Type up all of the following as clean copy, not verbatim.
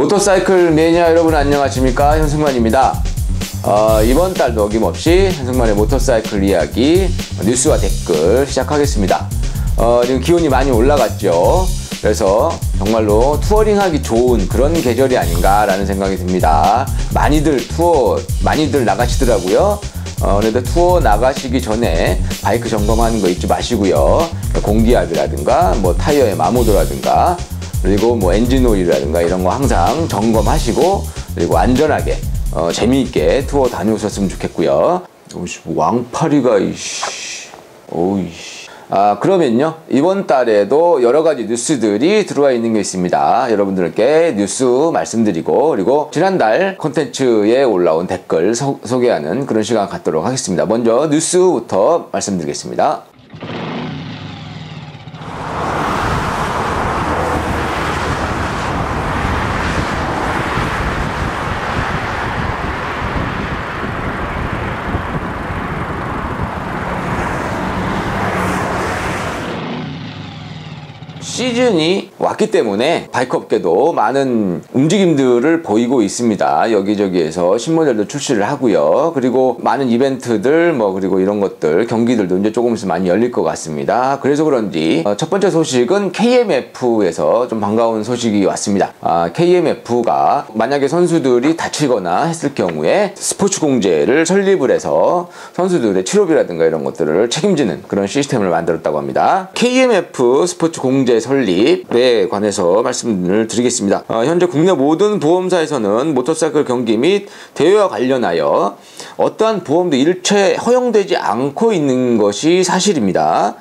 모터사이클 매니아 여러분 안녕하십니까, 현승만입니다. 이번 달도 어김없이 현승만의 모터사이클 이야기 뉴스와 댓글 시작하겠습니다. 지금 기온이 많이 올라갔죠. 그래서 정말로 투어링하기 좋은 그런 계절이 아닌가라는 생각이 듭니다. 많이들 나가시더라고요. 그런데 투어 나가시기 전에 바이크 점검하는 거 잊지 마시고요. 공기압이라든가 뭐 타이어의 마모도라든가 그리고 뭐 엔진 오일이라든가 이런 거 항상 점검하시고, 그리고 안전하게 재미있게 투어 다녀오셨으면 좋겠고요. 왕파리가 그러면요, 이번 달에도 여러 가지 뉴스들이 들어와 있는 게 있습니다. 여러분들께 뉴스 말씀드리고, 그리고 지난달 콘텐츠에 올라온 댓글 소개하는 그런 시간 갖도록 하겠습니다. 먼저 뉴스부터 말씀드리겠습니다. 시즌이 왔기 때문에 바이크 업계도 많은 움직임들을 보이고 있습니다. 여기저기에서 신모델도 출시를 하고요. 그리고 많은 이벤트들 그리고 이런 것들, 경기들도 이제 조금 있으면 많이 열릴 것 같습니다. 그래서 그런지 첫 번째 소식은 KMF에서 좀 반가운 소식이 왔습니다. KMF가 만약에 선수들이 다치거나 했을 경우에 스포츠 공제를 설립을 해서 선수들의 치료비라든가 이런 것들을 책임지는 그런 시스템을 만들었다고 합니다. KMF 스포츠 공제 설립에 관해서 말씀을 드리겠습니다. 현재 국내 모든 보험사에서는 모터사이클 경기 및 대회와 관련하여 어떠한 보험도 일체 허용되지 않고 있는 것이 사실입니다.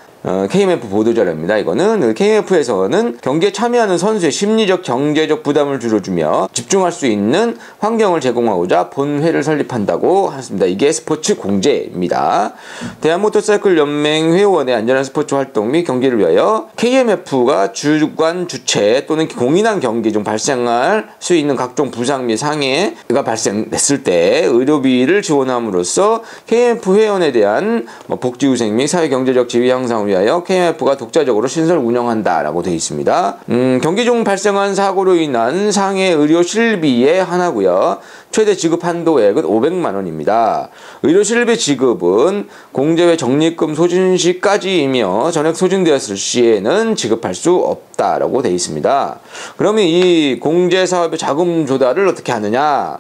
KMF 보도자료입니다. 이거는 KMF에서는 경기에 참여하는 선수의 심리적, 경제적 부담을 줄여주며 집중할 수 있는 환경을 제공하고자 본회를 설립한다고 하셨습니다. 이게 스포츠 공제입니다. 대한모터사이클 연맹 회원의 안전한 스포츠 활동 및 경기를 위하여 KMF가 주관 주최 또는 공인한 경기 중 발생할 수 있는 각종 부상 및 상해가 발생했을 때 의료비를 지원함으로써 KMF 회원에 대한 복지후생 및 사회경제적 지위 향상을 위하여 KMF가 독자적으로 신설 운영한다라고 되어 있습니다. 경기 중 발생한 사고로 인한 상해 의료 실비의 하나고요. 최대 지급 한도액은 500만 원입니다. 의료 실비 지급은 공제회 적립금 소진 시까지이며 전액 소진되었을 시에는 지급할 수 없다라고 되어 있습니다. 그러면 이 공제 사업의 자금 조달을 어떻게 하느냐?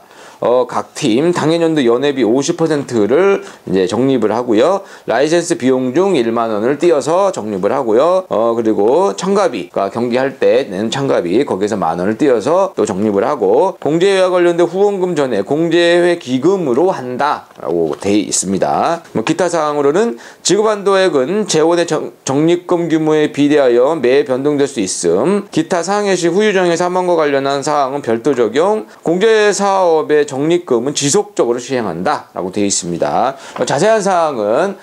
각 팀 당해년도 연회비 50%를 이제 적립을 하고요. 라이센스 비용 중 1만 원을 띄어서 적립을 하고요. 그리고 참가비, 그러니까 경기할 때 내는 참가비, 거기에서 만 원을 띄어서 또 적립을 하고, 공제회와 관련된 후원금 전에 공제회 기금으로 한다라고 되어 있습니다. 기타 사항으로는 지급 한도액은 재원의 적립금 규모에 비례하여 매 변동될 수 있음. 기타 상해 시 후유장애 사망과 관련한 사항은 별도 적용. 공제 사업의 적립금은 지속적으로 시행한다 라고 되어 있습니다. 자세한 사항은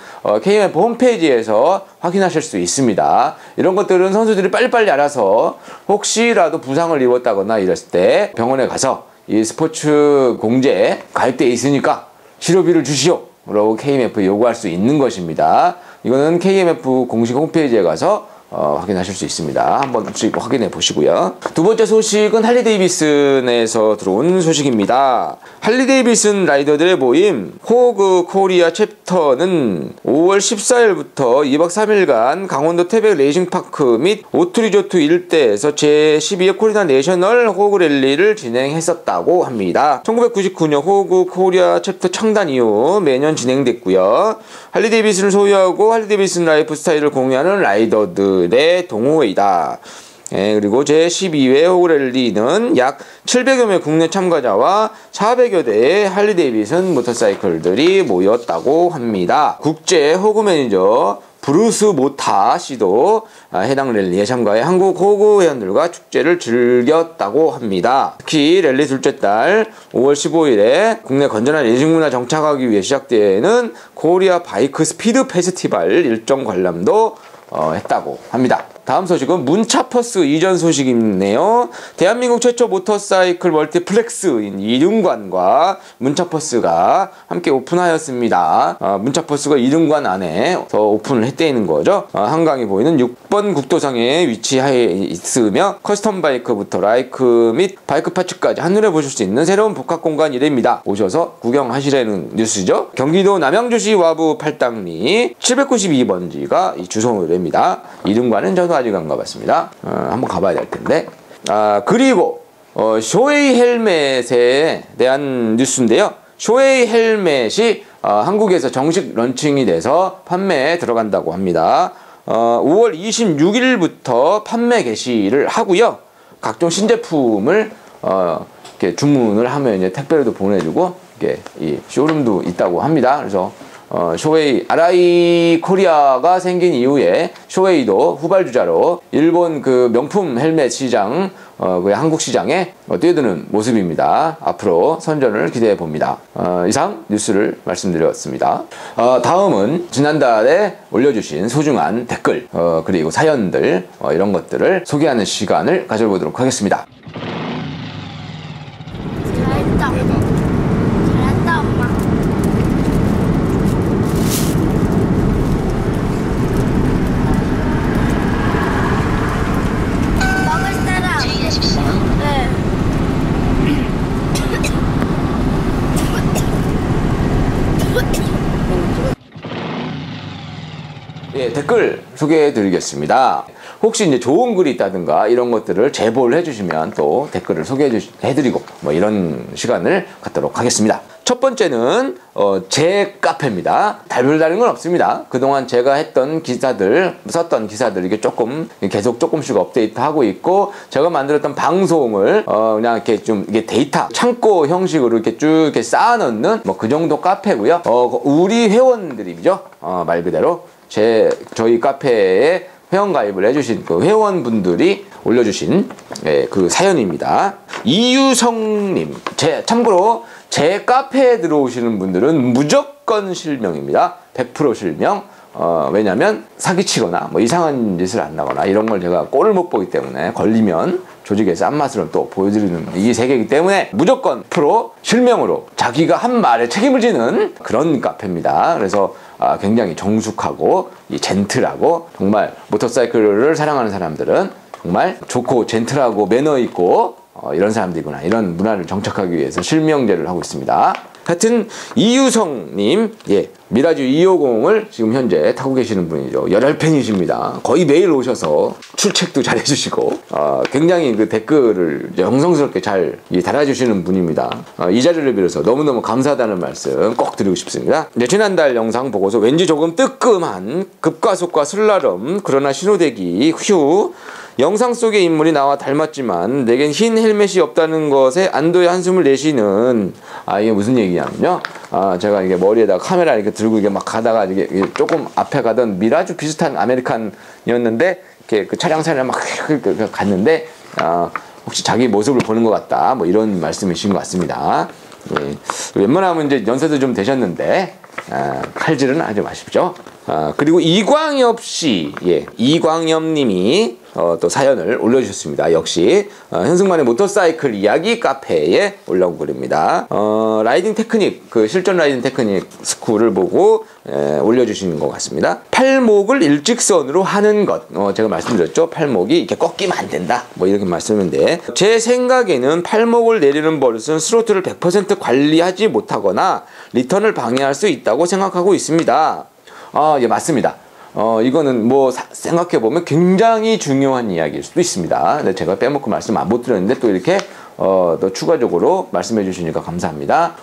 KMF 홈페이지에서 확인하실 수 있습니다. 이런 것들은 선수들이 빨리빨리 알아서 혹시라도 부상을 입었다거나 이랬을 때 병원에 가서 이 스포츠 공제에 가입되어 있으니까 치료비를 주시오 라고 KMF 요구할 수 있는 것입니다. 이거는 KMF 공식 홈페이지에 가서 확인하실 수 있습니다. 한번 확인해 보시고요. 두 번째 소식은 할리데이비슨에서 들어온 소식입니다. 할리데이비슨 라이더들의 모임 호그 코리아 챕터는 5월 14일부터 2박 3일간 강원도 태백 레이싱파크 및 오투리조트 일대에서 제12회 코리아 내셔널 호그 랠리를 진행했었다고 합니다. 1999년 호그 코리아 챕터 창단 이후 매년 진행됐고요. 할리데이비슨을 소유하고 할리데이비슨 라이프 스타일을 공유하는 라이더들의 동호회이다. 그리고 제12회 호그랠리는 약 700여 명의 국내 참가자와 400여 대의 할리데이비슨 모터사이클들이 모였다고 합니다. 국제 호그 매니저 브루스 모타 씨도 해당 랠리에 참가해 한국 호그 회원들과 축제를 즐겼다고 합니다. 특히 랠리 둘째 달 5월 15일에 국내 건전한 레이싱 문화 정착하기 위해 시작되는 코리아 바이크 스피드 페스티벌 일정 관람도 했다고 합니다. 다음 소식은 문차퍼스 이전 소식이네요. 대한민국 최초 모터사이클 멀티플렉스인 이륜관과 문차퍼스가 함께 오픈하였습니다. 문차퍼스가 이륜관 안에 더 오픈을 했다는 거죠. 한강이 보이는 6번 국도상에 위치하에 있으며 커스텀 바이크부터 라이크 및 바이크 파츠까지 한눈에 보실 수 있는 새로운 복합 공간 이래입니다. 오셔서 구경하시라는 뉴스죠. 경기도 남양주시 와부 팔당리 792번지가 이 주소입니다. 이름과는 저도 아직 안 가봤습니다. 한번 가봐야 될 텐데. 그리고 쇼웨이 헬멧에 대한 뉴스인데요. 쇼웨이 헬멧이 한국에서 정식 런칭이 돼서 판매에 들어간다고 합니다. 5월 26일부터 판매 개시를 하고요. 각종 신제품을 이렇게 주문을 하면 이제 택배로도 보내주고 이렇게 이 쇼룸도 있다고 합니다. 그래서 쇼웨이 RI 코리아가 생긴 이후에 쇼웨이도 후발주자로 일본 그 명품 헬멧 시장 그 한국 시장에 뛰어드는 모습입니다. 앞으로 선전을 기대해 봅니다. 이상 뉴스를 말씀드렸습니다. 다음은 지난달에 올려주신 소중한 댓글 그리고 사연들 이런 것들을 소개하는 시간을 가져보도록 하겠습니다. 잘했다 엄마. 먹을 사람. 주의하십시오. 네. 예, 댓글 소개해 드리겠습니다. 혹시 이제 좋은 글이 있다든가 이런 것들을 제보를 해주시면 또 댓글을 소개해드리고 뭐 이런 시간을 갖도록 하겠습니다. 첫 번째는 제 카페입니다. 별다른 건 없습니다. 그동안 제가 했던 기사들, 썼던 기사들 이게 조금 계속 조금씩 업데이트하고 있고 제가 만들었던 방송을 그냥 이렇게 좀 이게 데이터 창고 형식으로 이렇게 쭉 이렇게 쌓아놓는 뭐 그 정도 카페고요. 우리 회원들이죠. 말 그대로 저희 카페에 회원가입을 해주신 그 회원분들이 올려주신 그 사연입니다. 이유성님, 참고로 제 카페에 들어오시는 분들은 무조건 실명입니다. 100% 실명. 왜냐면 사기치거나 뭐 이상한 짓을 안 나거나 이런 걸 제가 꼴을 못 보기 때문에 걸리면 조직의 싼 맛으로 또 보여드리는 이 세계이기 때문에 무조건 프로 실명으로 자기가 한 말에 책임을 지는 그런 카페입니다. 그래서 굉장히 정숙하고 젠틀하고 정말 모터사이클을 사랑하는 사람들은 정말 좋고 젠틀하고 매너 있고 이런 사람들이구나 이런 문화를 정착하기 위해서 실명제를 하고 있습니다. 하여튼 이유성님, 미라주 250을 지금 현재 타고 계시는 분이죠. 열혈팬이십니다. 거의 매일 오셔서 출첵도 잘 해주시고 굉장히 그 댓글을 정성스럽게 잘 달아주시는 분입니다. 이 자리를 빌어서 너무너무 감사하다는 말씀 꼭 드리고 싶습니다. 지난달 영상 보고서 왠지 조금 뜨끔한 급가속과 슬라럼 그러나 신호대기 휴 영상 속의 인물이 나와 닮았지만 내겐 흰 헬멧이 없다는 것에 안도의 한숨을 내쉬는 이게 무슨 얘기냐면요. 제가 이게 머리에다가 카메라 이렇게 들고 이게 막 가다가 이게 조금 앞에 가던 미라주 비슷한 아메리칸이었는데 이렇게 그 차량사를 막 갔는데 혹시 자기 모습을 보는 것 같다 뭐 이런 말씀이신 것 같습니다. 웬만하면 이제 연세도 좀 되셨는데 칼질은 하지 마십시오. 그리고 이광엽 씨, 이광엽 님이 또 사연을 올려주셨습니다. 역시 현승만의 모터사이클 이야기 카페에 올라온 글입니다. 라이딩 테크닉, 그 실전 라이딩 테크닉 스쿨을 보고 올려주신 것 같습니다. 팔목을 일직선으로 하는 것, 제가 말씀드렸죠. 팔목이 이렇게 꺾이면 안 된다 뭐 이렇게 말씀인데 제 생각에는 팔목을 내리는 버릇은 스로틀을 100% 관리하지 못하거나 리턴을 방해할 수 있다고 생각하고 있습니다. 예, 맞습니다. 이거는 뭐 생각해보면 굉장히 중요한 이야기일 수도 있습니다. 근데 제가 빼먹고 말씀 못 드렸는데 또 이렇게 또 추가적으로 말씀해 주시니까 감사합니다.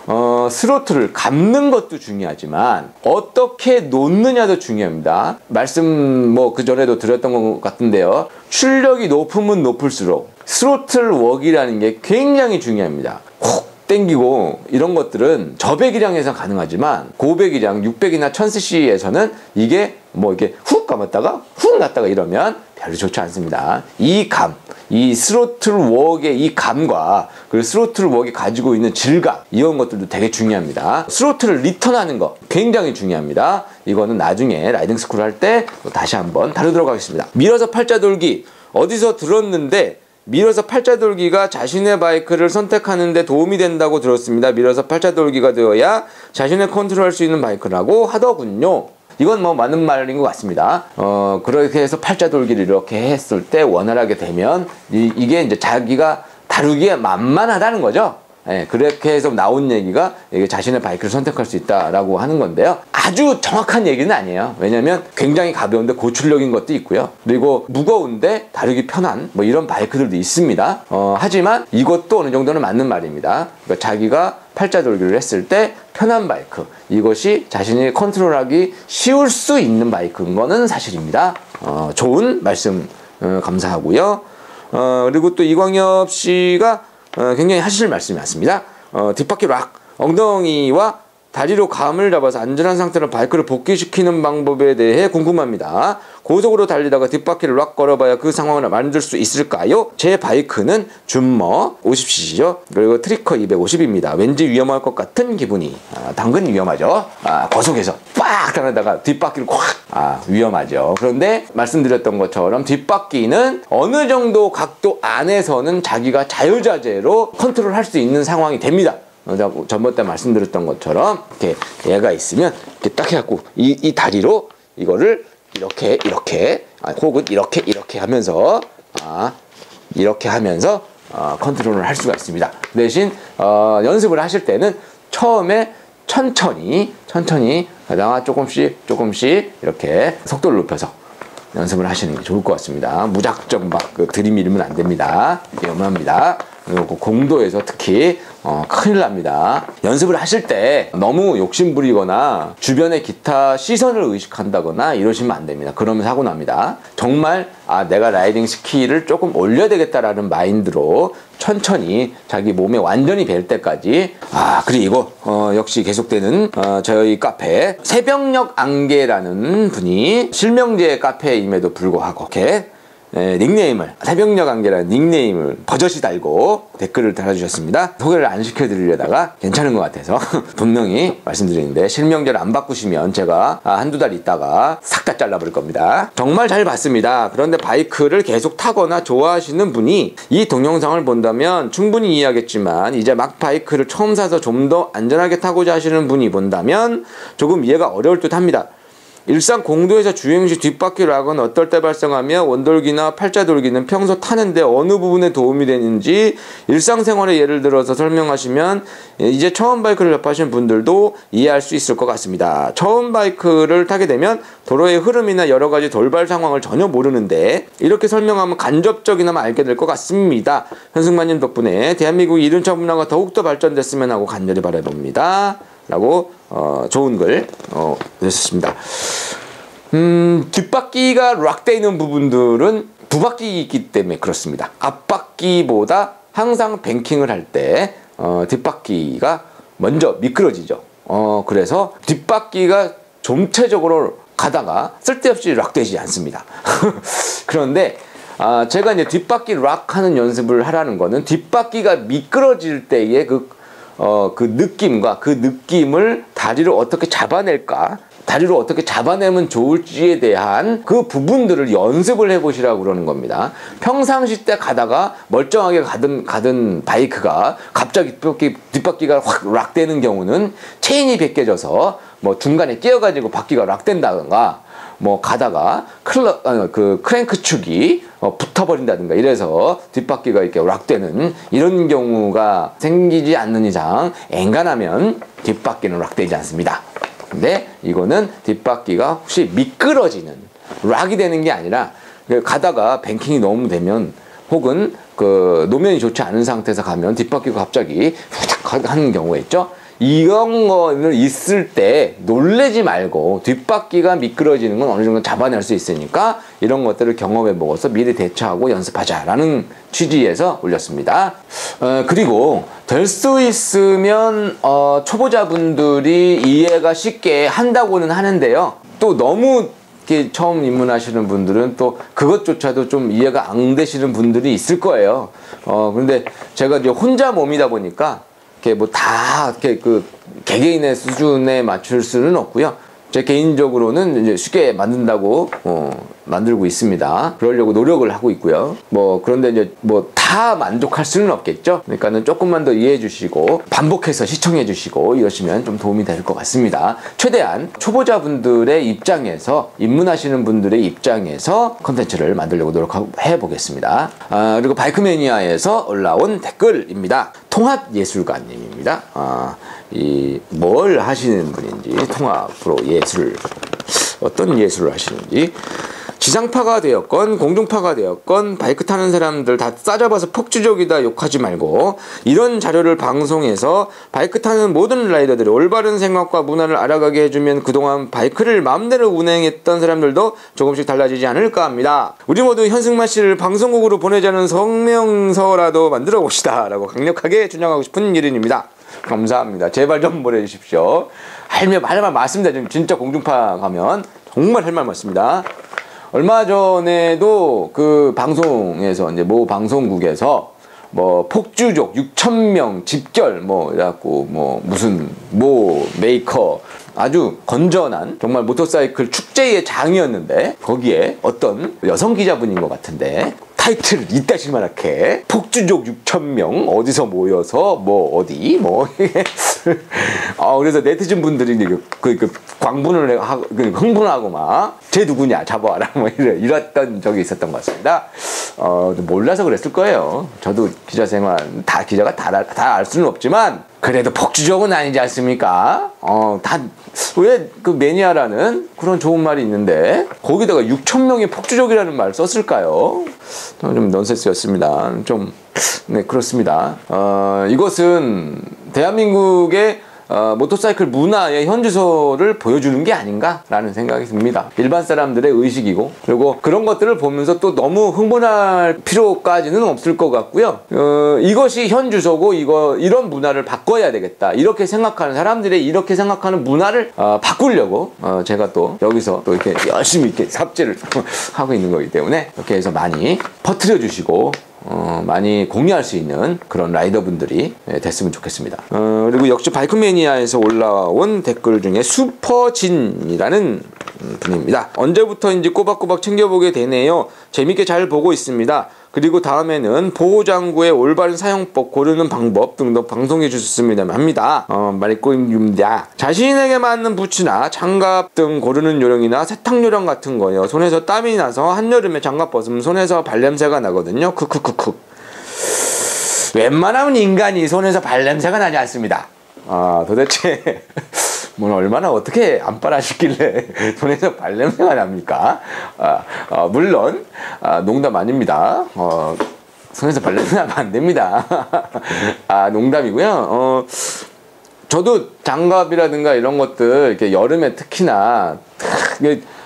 스로틀을 감는 것도 중요하지만 어떻게 놓느냐도 중요합니다. 말씀 뭐 그전에도 드렸던 것 같은데요. 출력이 높으면 높을수록 스로틀 웍이라는 게 굉장히 중요합니다. 훅 땡기고 이런 것들은 저배기량에서 가능하지만 고배기량 600이나 1000cc에서는 이게 뭐 이렇게 훅 감았다가 훅 났다가 이러면 별로 좋지 않습니다. 이 감, 이 스로틀 웍의 이 감과 그리고 스로틀 웍이 가지고 있는 질감, 이런 것들도 되게 중요합니다. 스로틀을 리턴하는 거 굉장히 중요합니다. 이거는 나중에 라이딩 스쿨 할 때 다시 한번 다루도록 하겠습니다. 밀어서 팔자 돌기, 어디서 들었는데 밀어서 팔자 돌기가 자신의 바이크를 선택하는 데 도움이 된다고 들었습니다. 밀어서 팔자 돌기가 되어야 자신을 컨트롤할 수 있는 바이크라고 하더군요. 이건 뭐 맞는 말인 것 같습니다. 그렇게 해서 팔자 돌기를 이렇게 했을 때 원활하게 되면 이게 이제 자기가 다루기에 만만하다는 거죠. 예, 그렇게 해서 나온 얘기가 이게 자신의 바이크를 선택할 수 있다라고 하는 건데요. 아주 정확한 얘기는 아니에요. 왜냐면 굉장히 가벼운데 고출력인 것도 있고요. 그리고 무거운데 다루기 편한 뭐 이런 바이크들도 있습니다. 하지만 이것도 어느 정도는 맞는 말입니다. 그러니까 자기가 팔자 돌기를 했을 때 편한 바이크, 이것이 자신이 컨트롤하기 쉬울 수 있는 바이크인 거는 사실입니다. 좋은 말씀 감사하고요. 그리고 또 이광엽 씨가 굉장히 하실 말씀이 많습니다. 뒷바퀴 락, 엉덩이와 다리로 감을 잡아서 안전한 상태로 바이크를 복귀시키는 방법에 대해 궁금합니다. 고속으로 달리다가 뒷바퀴를 락 걸어봐야 그 상황을 만들 수 있을까요? 제 바이크는 줌머 50cc죠. 그리고 트리커 250입니다. 왠지 위험할 것 같은 기분이. 당근 위험하죠. 고속에서 빡 달리다가 뒷바퀴를 콱! 위험하죠. 그런데 말씀드렸던 것처럼 뒷바퀴는 어느 정도 각도 안에서는 자기가 자유자재로 컨트롤할 수 있는 상황이 됩니다. 전번때 말씀드렸던 것처럼 이렇게 얘가 있으면 이렇게 딱 해갖고 이 다리로 이거를 이렇게 혹은 이렇게 하면서 이렇게 하면서 컨트롤을 할 수가 있습니다. 대신 연습을 하실 때는 처음에 천천히 가다가 조금씩 이렇게 속도를 높여서 연습을 하시는 게 좋을 것 같습니다. 무작정 막 들이밀면 안 됩니다. 위험합니다. 그리고 공도에서 특히 큰일 납니다. 연습을 하실 때 너무 욕심부리거나 주변의 기타 시선을 의식한다거나 이러시면 안 됩니다. 그러면 사고 납니다. 정말 내가 라이딩 스킬을 조금 올려야 되겠다라는 마인드로 천천히 자기 몸에 완전히 뵐 때까지. 그리고 역시 계속되는 저희 카페 새벽녘 안개라는 분이 실명제 카페임에도 불구하고 이렇게 닉네임을, 새벽녘 안개라는 닉네임을 버젓이 달고 댓글을 달아주셨습니다. 소개를 안 시켜드리려다가 괜찮은 것 같아서 분명히 말씀드리는데, 실명제를 안 바꾸시면 제가 한두 달 있다가 싹 다 잘라버릴 겁니다. 정말 잘 봤습니다. 그런데 바이크를 계속 타거나 좋아하시는 분이 이 동영상을 본다면 충분히 이해하겠지만, 이제 막 바이크를 처음 사서 좀 더 안전하게 타고자 하시는 분이 본다면 조금 이해가 어려울 듯 합니다. 일상 공도에서 주행 시 뒷바퀴 락은 어떨 때 발생하며 원돌기나 팔자돌기는 평소 타는데 어느 부분에 도움이 되는지 일상생활의 예를 들어서 설명하시면 이제 처음 바이크를 접하신 분들도 이해할 수 있을 것 같습니다. 처음 바이크를 타게 되면 도로의 흐름이나 여러가지 돌발 상황을 전혀 모르는데 이렇게 설명하면 간접적이나마 알게 될 것 같습니다. 현승만님 덕분에 대한민국 이륜차 문화가 더욱더 발전됐으면 하고 간절히 바라봅니다. 라고 좋은 글 내셨습니다. 뒷바퀴가 락되어 있는 부분들은 두바퀴 있기 때문에 그렇습니다. 앞바퀴보다 항상 뱅킹을 할 때 뒷바퀴가 먼저 미끄러지죠. 그래서 뒷바퀴가 전체적으로 가다가 쓸데없이 락되지 않습니다. 그런데 제가 이제 뒷바퀴 락하는 연습을 하라는 거는 뒷바퀴가 미끄러질 때의 그 느낌과 그 느낌을 다리로 어떻게 잡아낼까, 다리로 어떻게 잡아내면 좋을지에 대한 그 부분들을 연습을 해보시라고 그러는 겁니다. 평상시 때 가다가 멀쩡하게 가던 바이크가 갑자기 뒷바퀴가 확 락되는 경우는 체인이 벗겨져서 뭐 중간에 끼어가지고 바퀴가 락된다던가, 뭐 가다가 크랭크 축이 붙어버린다든가 이래서 뒷바퀴가 이렇게 락되는 이런 경우가 생기지 않는 이상 엔간하면 뒷바퀴는 락되지 않습니다. 근데 이거는 뒷바퀴가 혹시 미끄러지는, 락이 되는 게 아니라 가다가 뱅킹이 너무 되면, 혹은 그 노면이 좋지 않은 상태에서 가면 뒷바퀴가 갑자기 후딱 하는 경우가 있죠. 이런 거는 있을 때 놀래지 말고 뒷바퀴가 미끄러지는 건 어느 정도 잡아낼 수 있으니까 이런 것들을 경험해 보고서 미리 대처하고 연습하자라는 취지에서 올렸습니다. 그리고 될 수 있으면 초보자분들이 이해가 쉽게 한다고는 하는데요. 또 너무 특히 처음 입문하시는 분들은 또 그것조차도 좀 이해가 안 되시는 분들이 있을 거예요. 근데 제가 이제 혼자 몸이다 보니까 이렇게 뭐 다 이렇게 그 개개인의 수준에 맞출 수는 없고요. 제 개인적으로는 이제 쉽게 만든다고 만들고 있습니다. 그러려고 노력을 하고 있고요. 뭐 그런데 이제 뭐 다 만족할 수는 없겠죠. 그러니까는 조금만 더 이해해 주시고 반복해서 시청해 주시고 이러시면 좀 도움이 될 것 같습니다. 최대한 초보자분들의 입장에서 입문하시는 분들의 입장에서 컨텐츠를 만들려고 노력해 보겠습니다. 그리고 바이크매니아에서 올라온 댓글입니다. 통합예술가님입니다. 뭘 하시는 분인지 통합으로 예술 어떤 예술을 하시는지 지상파가 되었건 공중파가 되었건 바이크 타는 사람들 다 싸잡아서 폭주족이다 욕하지 말고 이런 자료를 방송해서 바이크 타는 모든 라이더들의 올바른 생각과 문화를 알아가게 해주면 그동안 바이크를 마음대로 운행했던 사람들도 조금씩 달라지지 않을까 합니다. 우리 모두 현승만 씨를 방송국으로 보내자는 성명서라도 만들어 봅시다 라고 강력하게 주장하고 싶은 일인입니다. 감사합니다. 제발 좀 보내주십시오. 할 말 많습니다. 진짜 공중파 가면 정말 할 말 많습니다. 얼마 전에도 그 방송에서 이제 모 방송국에서 뭐 폭주족 6,000명 집결 뭐 이래갖고 뭐 무슨 모 메이커 아주 건전한 정말 모터사이클 축제의 장이었는데 거기에 어떤 여성 기자분인 것 같은데 타이틀을 이따시만하게 폭주족 6,000명 어디서 모여서 뭐 어디 뭐 그래서 네티즌 분들이 그 광분을 하고 흥분하고 막 쟤 누구냐 잡아와라 뭐 이랬던 적이 있었던 것 같습니다. 몰라서 그랬을 거예요. 저도 기자 생활 다 기자가 다 알 수는 없지만 그래도 폭주족은 아니지 않습니까? 왜 그 매니아라는 그런 좋은 말이 있는데 거기다가 6,000명의 폭주족이라는 말을 썼을까요? 좀 넌센스였습니다. 좀 네 그렇습니다. 이것은 대한민국의 모터사이클 문화의 현주소를 보여주는 게 아닌가라는 생각이 듭니다. 일반 사람들의 의식이고 그리고 그런 것들을 보면서 또 너무 흥분할 필요까지는 없을 것 같고요. 이것이 현주소고 이런 문화를 바꿔야 되겠다 이렇게 생각하는 사람들의 이렇게 생각하는 문화를 바꾸려고 제가 또 여기서 또 이렇게 열심히 이렇게 삽질을 하고 있는 거기 때문에 이렇게 해서 많이 퍼뜨려 주시고 많이 공유할 수 있는 그런 라이더분들이 됐으면 좋겠습니다. 그리고 역시 바이크매니아에서 올라온 댓글 중에 슈퍼진이라는 분입니다. 언제부터인지 꼬박꼬박 챙겨보게 되네요. 재밌게 잘 보고 있습니다. 그리고 다음에는 보호장구의 올바른 사용법 고르는 방법 등도 방송해 주셨으면 합니다. 말꼬입니다. 자신에게 맞는 부츠나 장갑 등 고르는 요령이나 세탁 요령 같은 거요. 손에서 땀이 나서 한여름에 장갑 벗으면 손에서 발냄새가 나거든요. 크크크크. 웬만하면 인간이 손에서 발냄새가 나지 않습니다. 도대체 뭘 얼마나 어떻게 안 빨아주길래 손에서 발냄새가 납니까? 물론 농담 아닙니다. 손에서 발냄새 나면 안 됩니다. 농담이고요. 저도 장갑이라든가 이런 것들 이렇게 여름에 특히나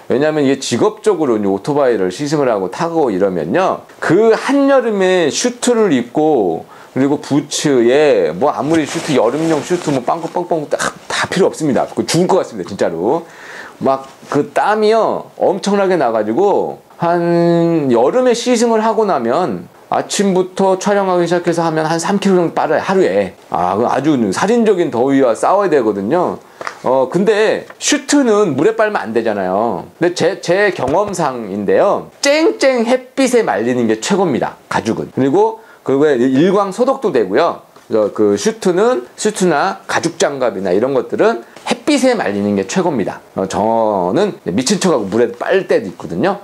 왜냐하면 이게 직업적으로 오토바이를 시승을 하고 타고 이러면요 그 한여름에 슈트를 입고 그리고 부츠에 뭐 아무리 슈트 여름용 슈트 뭐 빵긋빵긋 다 필요 없습니다. 죽을 것 같습니다 진짜로. 막 그 땀이요 엄청나게 나가지고 한 여름에 시승을 하고 나면 아침부터 촬영하기 시작해서 하면 한 3kg 정도 빨아요 하루에. 아주 살인적인 더위와 싸워야 되거든요. 근데 슈트는 물에 빨면 안 되잖아요. 근데 제 경험상인데요 쨍쨍 햇빛에 말리는 게 최고입니다 가죽은. 그리고 그거에 일광 소독도 되고요. 그 슈트나 가죽 장갑이나 이런 것들은 햇빛에 말리는 게 최고입니다. 저는 미친 척하고 물에 빨 때도 있거든요.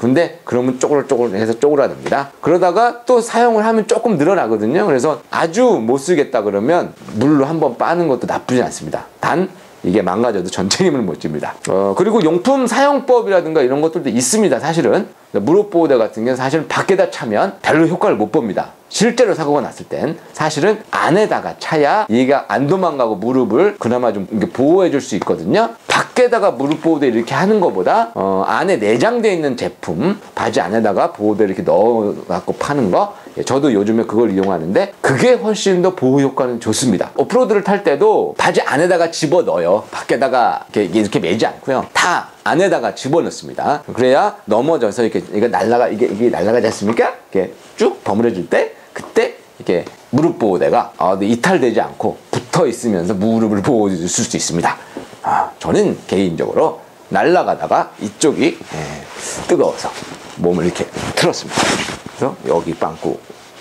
근데 그러면 쪼글쪼글해서 쪼그라듭니다. 그러다가 또 사용을 하면 조금 늘어나거든요. 그래서 아주 못 쓰겠다 그러면 물로 한번 빠는 것도 나쁘지 않습니다. 단 이게 망가져도 전체 힘을 못 줍니다. 그리고 용품 사용법이라든가 이런 것들도 있습니다. 사실은 무릎 보호대 같은 경우는 사실은 밖에다 차면 별로 효과를 못 봅니다. 실제로 사고가 났을 땐 사실은 안에다가 차야 얘가 안 도망가고 무릎을 그나마 좀 보호해 줄 수 있거든요. 밖에다가 무릎 보호대 이렇게 하는 것보다 안에 내장되어 있는 제품 바지 안에다가 보호대 이렇게 넣어 갖고 파는 거 저도 요즘에 그걸 이용하는데 그게 훨씬 더 보호 효과는 좋습니다. 오프로드를 탈 때도 바지 안에다가 집어넣어요. 밖에다가 이렇게 매지 않고요. 다 안에다가 집어넣습니다. 그래야 넘어져서 이게 날아가지 않습니까? 이렇게 쭉 버무려줄 때 그때 이게 무릎 보호대가 이탈되지 않고 붙어 있으면서 무릎을 보호해줄 수 있습니다. 저는 개인적으로 날아가다가 이쪽이 뜨거워서 몸을 이렇게 틀었습니다. 그래서 여기 빵꾸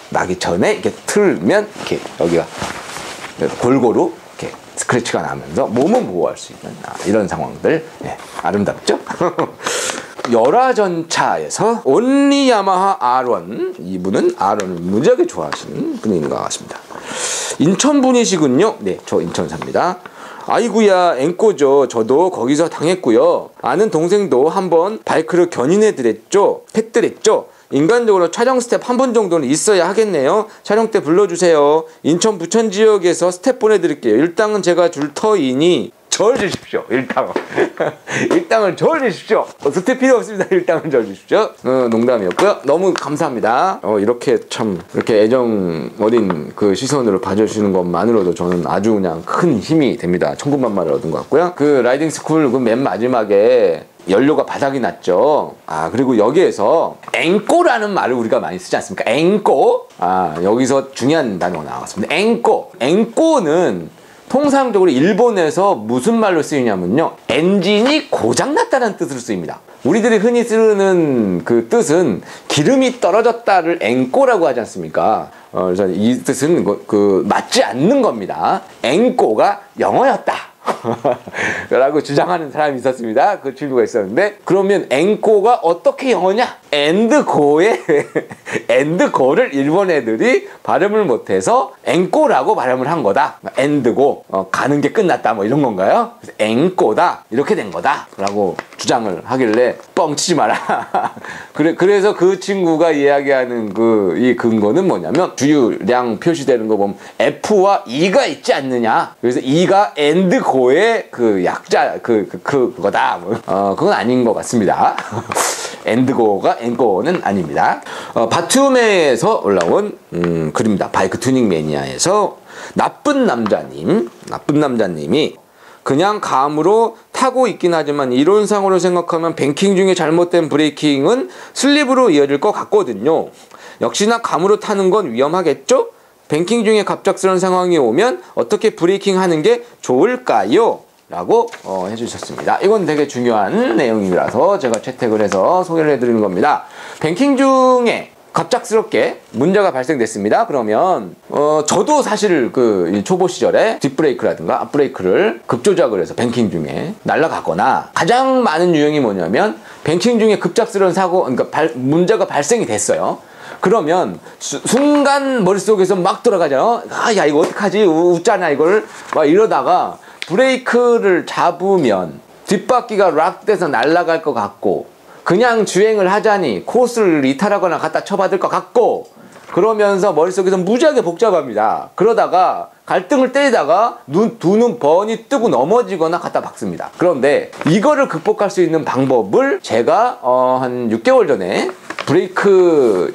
나기 전에 이렇게 틀면 이렇게 여기가 골고루 이렇게 스크래치가 나면서 몸은 보호할 수 있는 이런 상황들. 아름답죠? 열화전차에서 온리 야마하 R1, 이분은 R1을 무지하게 좋아하시는 분인 것 같습니다. 인천 분이시군요. 네, 저 인천 삽니다. 아이구야 앵꼬죠. 저도 거기서 당했고요. 아는 동생도 한번 바이크를 했더랬죠. 인간적으로 촬영 스텝 한 번 정도는 있어야 하겠네요. 촬영 때 불러주세요. 인천 부천 지역에서 스텝 보내드릴게요. 일당은 제가 줄 터이니 절 주십시오. 일당을 절 주십시오. 스텝 필요 없습니다. 일당을 절 주십시오. 농담이었고요. 너무 감사합니다. 이렇게 애정 어린 그 시선으로 봐주시는 것만으로도 저는 아주 그냥 큰 힘이 됩니다. 천군만마를 얻은 것 같고요. 그 라이딩 스쿨 그 맨 마지막에 연료가 바닥이 났죠. 그리고 여기에서 앵꼬라는 말을 우리가 많이 쓰지 않습니까? 앵꼬. 여기서 중요한 단어가 나왔습니다. 앵꼬는 통상적으로 일본에서 무슨 말로 쓰이냐면요, 엔진이 고장났다는 뜻으로 쓰입니다. 우리들이 흔히 쓰는 그 뜻은 기름이 떨어졌다를 앵꼬라고 하지 않습니까? 그래서 이 뜻은 맞지 않는 겁니다. 앵꼬가 영어였다 라고 주장하는 사람이 있었습니다. 그 친구가 있었는데, 그러면 앵꼬가 어떻게 영어냐? 엔드고를 일본 애들이 발음을 못해서 앵꼬라고 발음을 한 거다. 엔드고, 가는 게 끝났다, 뭐 이런 건가요? 그래서 앵꼬다, 이렇게 된 거다 라고 주장을 하길래 뻥치지 마라. 그래서 그 친구가 이야기하는 이 근거는 뭐냐면, 주유량 표시되는 거 보면 F와 E가 있지 않느냐. 그래서 E가 엔드고의 그 약자, 그거다. 그건 아닌 것 같습니다. 엔드고가 앵꼬는 아닙니다. 바툼에서 올라온 글입니다. 바이크 튜닝 매니아에서 나쁜 남자님이 그냥 감으로 타고 있긴 하지만 이론상으로 생각하면 뱅킹 중에 잘못된 브레이킹은 슬립으로 이어질 것 같거든요. 역시나 감으로 타는 건 위험하겠죠? 뱅킹 중에 갑작스러운 상황이 오면 어떻게 브레이킹 하는 게 좋을까요? 라고 해주셨습니다. 이건 되게 중요한 내용이라서 제가 채택을 해서 소개를 해드리는 겁니다. 뱅킹 중에 갑작스럽게 문제가 발생됐습니다. 그러면 저도 사실 그 초보 시절에 뒷브레이크라든가 앞브레이크를 급조작을 해서 뱅킹 중에 날아가거나, 가장 많은 유형이 뭐냐면 뱅킹 중에 급작스러운 사고, 그러니까 문제가 발생이 됐어요. 그러면 순간 머릿속에서 막 돌아가잖아요. 야 이거 어떡하지? 웃잖아 이걸. 막 이러다가 브레이크를 잡으면 뒷바퀴가 락돼서 날아갈 것 같고, 그냥 주행을 하자니 코스를 이탈하거나 갖다 쳐받을 것 같고, 그러면서 머릿속에서 무지하게 복잡합니다. 그러다가 갈등을 때리다가 두 눈 번이 뜨고 넘어지거나 갖다 박습니다. 그런데 이거를 극복할 수 있는 방법을 제가 한 6개월 전에 브레이크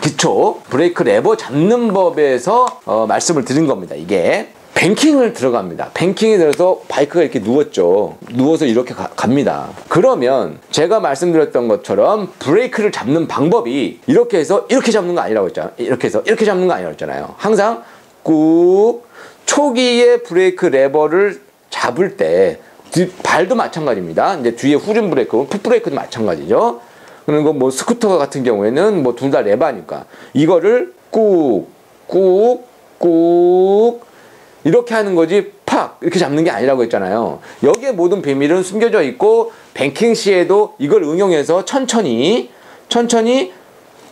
기초 브레이크 레버 잡는 법에서 말씀을 드린 겁니다. 이게 뱅킹을 들어갑니다. 뱅킹에 들어서 바이크가 이렇게 누웠죠. 누워서 이렇게 갑니다. 그러면 제가 말씀드렸던 것처럼 브레이크를 잡는 방법이 이렇게 해서 이렇게 잡는 거 아니라고 했잖아요. 이렇게 해서 이렇게 잡는 거 아니라고 했잖아요. 항상 꾹 초기에 브레이크 레버를 잡을 때 발도 마찬가지입니다. 이제 뒤에 후륜 브레이크, 풋브레이크도 마찬가지죠. 그리고 뭐 스쿠터 같은 경우에는 뭐 둘 다 레바니까 이거를 꾹 이렇게 하는 거지 팍 이렇게 잡는 게 아니라고 했잖아요. 여기에 모든 비밀은 숨겨져 있고, 뱅킹 시에도 이걸 응용해서 천천히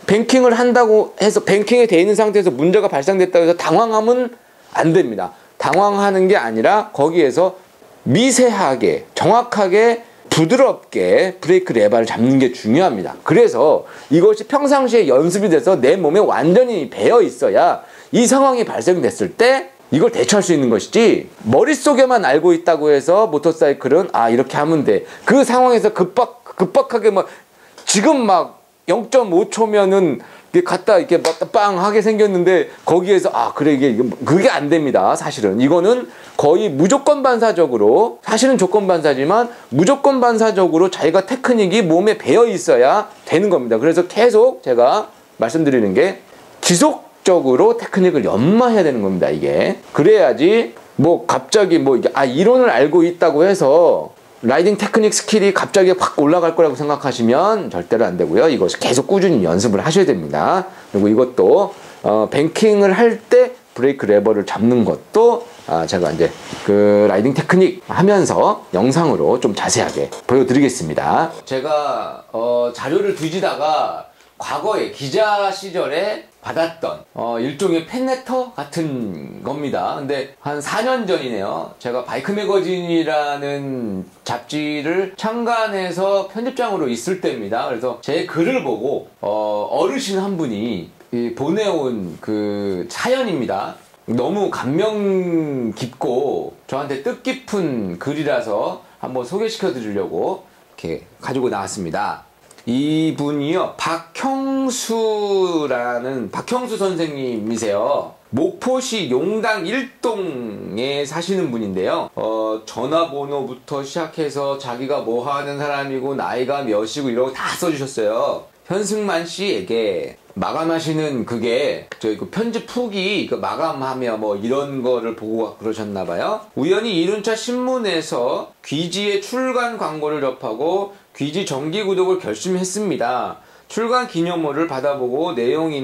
뱅킹을 한다고 해서 뱅킹에 돼 있는 상태에서 문제가 발생됐다고 해서 당황하면 안 됩니다. 당황하는 게 아니라 거기에서 미세하게 정확하게 부드럽게 브레이크 레버를 잡는 게 중요합니다. 그래서 이것이 평상시에 연습이 돼서 내 몸에 완전히 배어 있어야 이 상황이 발생됐을 때 이걸 대처할 수 있는 것이지, 머릿속에만 알고 있다고 해서 모터사이클은 이렇게 하면 돼. 그 상황에서 급박하게 지금 막 0.5초면은 이게 갖다 이렇게 빵 하게 생겼는데 거기에서 그래 이게 그게 안 됩니다. 사실은 이거는 거의 무조건 반사적으로, 사실은 조건 반사지만 무조건 반사적으로 자기가 테크닉이 몸에 배어 있어야 되는 겁니다. 그래서 계속 제가 말씀드리는 게 지속적으로 테크닉을 연마해야 되는 겁니다. 이게 그래야지 뭐 갑자기 뭐 이게 이론을 알고 있다고 해서 라이딩 테크닉 스킬이 갑자기 확 올라갈 거라고 생각하시면 절대로 안 되고요. 이것을 계속 꾸준히 연습을 하셔야 됩니다. 그리고 이것도 뱅킹을 할 때 브레이크 레버를 잡는 것도 제가 이제 그 라이딩 테크닉 하면서 영상으로 좀 자세하게 보여드리겠습니다. 제가 자료를 뒤지다가 과거에 기자 시절에 받았던 일종의 팬레터 같은 겁니다. 근데 한 4년 전이네요. 제가 바이크 매거진이라는 잡지를 창간해서 편집장으로 있을 때입니다. 그래서 제 글을 보고 어르신 한 분이 보내온 그 사연입니다. 너무 감명 깊고 저한테 뜻깊은 글이라서 한번 소개시켜 드리려고 이렇게 가지고 나왔습니다. 이분이요, 박형수 선생님이세요. 목포시 용당 1동에 사시는 분인데요. 전화번호부터 시작해서 자기가 뭐 하는 사람이고 나이가 몇이고 이런 거 다 써주셨어요. 현승만 씨에게 마감하시는 그게 저희 그 편집 후기 마감하며 뭐 이런 거를 보고 그러셨나봐요. 우연히 이륜차 신문에서 귀지의 출간 광고를 접하고 귀지 정기 구독을 결심했습니다. 출간 기념호를 받아보고 내용이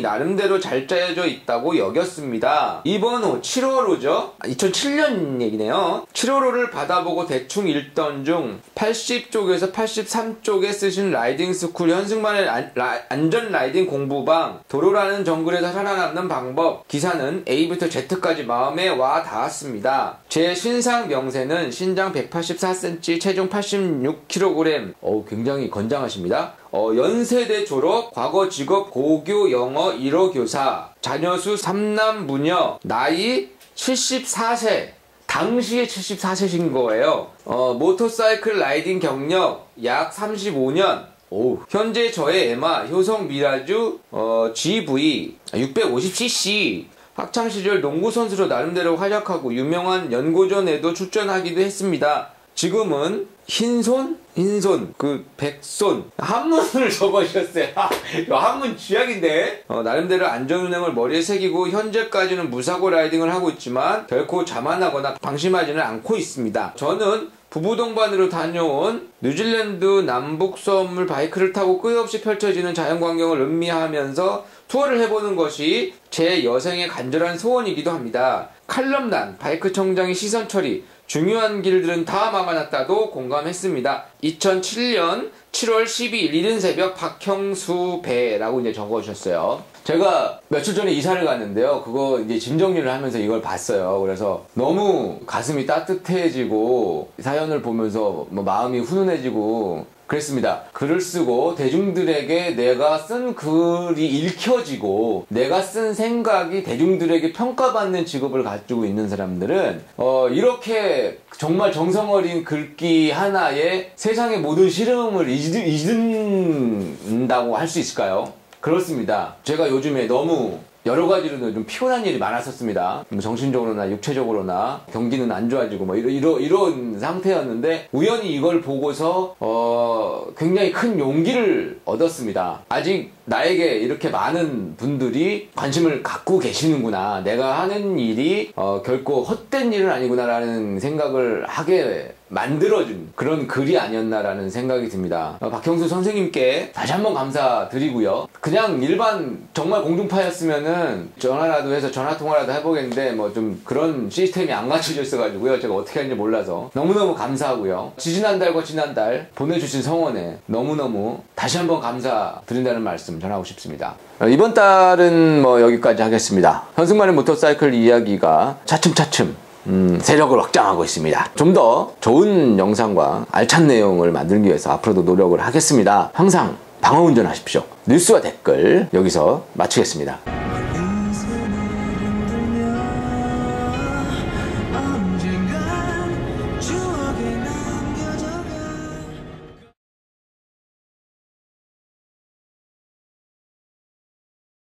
나름대로 잘 짜여져 있다고 여겼습니다. 이번 호 7월호죠. 2007년 얘기네요. 7월호를 받아보고 대충 읽던 중 80쪽에서 83쪽에 쓰신 라이딩 스쿨 현승만의 안전 라이딩 공부방, 도로라는 정글에서 살아남는 방법, 기사는 A부터 Z까지 마음에 와 닿았습니다. 제 신상 명세는 신장 184cm, 체중 86kg, 굉장히 건장하십니다. 연세대 졸업, 과거 직업 고교 영어 1호 교사, 자녀수 3남 부녀, 나이 74세, 당시에 74세신 거예요. 모터사이클 라이딩 경력 약 35년, 현재 저의 에마 효성 미라주 GV 650cc, 학창시절 농구선수로 나름대로 활약하고 유명한 연고전에도 출전하기도 했습니다. 지금은 흰손, 백손, 한문을 적어주셨어요. 한문 쥐약인데. 나름대로 안전운행을 머리에 새기고 현재까지는 무사고 라이딩을 하고 있지만 결코 자만하거나 방심하지는 않고 있습니다. 저는 부부 동반으로 다녀온 뉴질랜드 남북 섬을 바이크를 타고 끝없이 펼쳐지는 자연광경을 음미하면서 투어를 해보는 것이 제 여생의 간절한 소원이기도 합니다. 칼럼난, 바이크 청장의 시선 처리, 중요한 길들은 다 막아놨다도 공감했습니다. 2007년 7월 12일 이른 새벽 박형수 배라고 이제 적어주셨어요. 제가 며칠 전에 이사를 갔는데요. 그거 이제 짐 정리를 하면서 이걸 봤어요. 그래서 너무 가슴이 따뜻해지고 사연을 보면서 뭐 마음이 훈훈해지고 그랬습니다. 글을 쓰고 대중들에게 내가 쓴 글이 읽혀지고 내가 쓴 생각이 대중들에게 평가받는 직업을 가지고 있는 사람들은 이렇게 정말 정성 어린 글귀 하나에 세상의 모든 시름을 잊는다고 할 수 있을까요? 그렇습니다. 제가 요즘에 너무 여러 가지로 좀 피곤한 일이 많았었습니다. 정신적으로나 육체적으로나 경기는 안 좋아지고 뭐 이런 상태였는데 우연히 이걸 보고서 굉장히 큰 용기를 얻었습니다. 아직 나에게 이렇게 많은 분들이 관심을 갖고 계시는구나. 내가 하는 일이 결코 헛된 일은 아니구나라는 생각을 하게 만들어준 그런 글이 아니었나라는 생각이 듭니다. 박형수 선생님께 다시 한번 감사드리고요. 그냥 일반 정말 공중파였으면은 전화라도 해서 전화통화라도 해보겠는데 뭐 좀 그런 시스템이 안 갖춰져 있어가지고요. 제가 어떻게 하는지 몰라서 너무너무 감사하고요. 지지난달과 지난달 보내주신 성원에 너무너무 다시 한번 감사드린다는 말씀 전하고 싶습니다. 이번 달은 뭐 여기까지 하겠습니다. 현승만의 모터사이클 이야기가 차츰차츰 세력을 확장하고 있습니다. 좀 더 좋은 영상과 알찬 내용을 만들기 위해서 앞으로도 노력을 하겠습니다. 항상 방어운전 하십시오. 뉴스와 댓글 여기서 마치겠습니다.